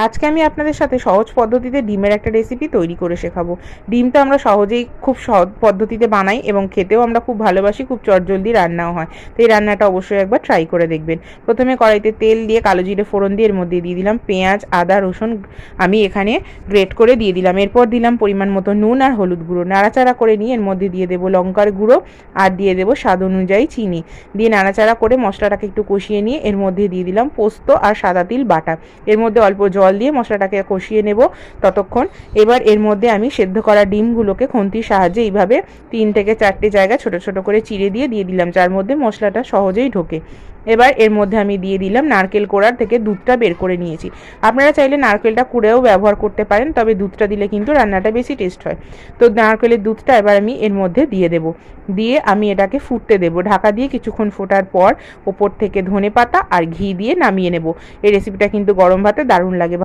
আজকে আমি আপনাদের সাথে সহজ পদ্ধতিতে ডিমের একটা রেসিপি তৈরি করে শেখাবো। ডিম তো আমরা সহজেই খুব সহজ পদ্ধতিতে বানাই এবং খেতেও আমরা খুব ভালোবাসি, খুব চটজলদি রান্নাও হয়। তো এই রান্নাটা অবশ্যই একবার ট্রাই করে দেখবেন। প্রথমে কড়াইতে তেল দিয়ে কালো জিরে ফোড়ন দিয়ে এর মধ্যে দিয়ে দিলাম পেঁয়াজ, আদা, রসুন আমি এখানে গ্রেট করে দিয়ে দিলাম। এরপর দিলাম পরিমাণ মতো নুন আর হলুদ গুঁড়ো, নাড়াচাড়া করে নিয়ে এর মধ্যে দিয়ে দেবো লঙ্কার গুঁড়ো আর দিয়ে দেবো স্বাদ অনুযায়ী চিনি। দিয়ে নাড়াচাড়া করে মশলাটাকে একটু কষিয়ে নিয়ে এর মধ্যে দিয়ে দিলাম পোস্ত আর সাদা তিল বাটা। এর মধ্যে অল্প জল দিয়ে মশলাটাকে কষিয়ে নেব ততক্ষণ। এবার এর মধ্যে আমি সেদ্ধ করা ডিমগুলোকে খুন্তির সাহায্যে এইভাবে 3 থেকে 4টে জায়গা ছোট ছোট করে চিড়ে দিয়ে দিলাম, যার মধ্যে মশলাটা সহজেই ঢোকে। এবার এর মধ্যে আমি দিয়ে দিলাম নারকেল কোড়ার থেকে দুধটা বের করে নিয়েছি। আপনারা চাইলে নারকেলটা কুড়েও ব্যবহার করতে পারেন, তবে দুধটা দিলে কিন্তু রান্নাটা বেশি টেস্ট হয়। তো নারকেলের দুধটা এবার আমি এর মধ্যে দিয়ে দেব। দিয়ে আমি এটাকে ফুটতে দেব ঢাকা দিয়ে। কিছুক্ষণ ফোটার পর ওপর থেকে ধনেপাতা আর ঘি দিয়ে নামিয়ে নেব। এই রেসিপিটা কিন্তু গরম ভাতে দারুণ লাগে।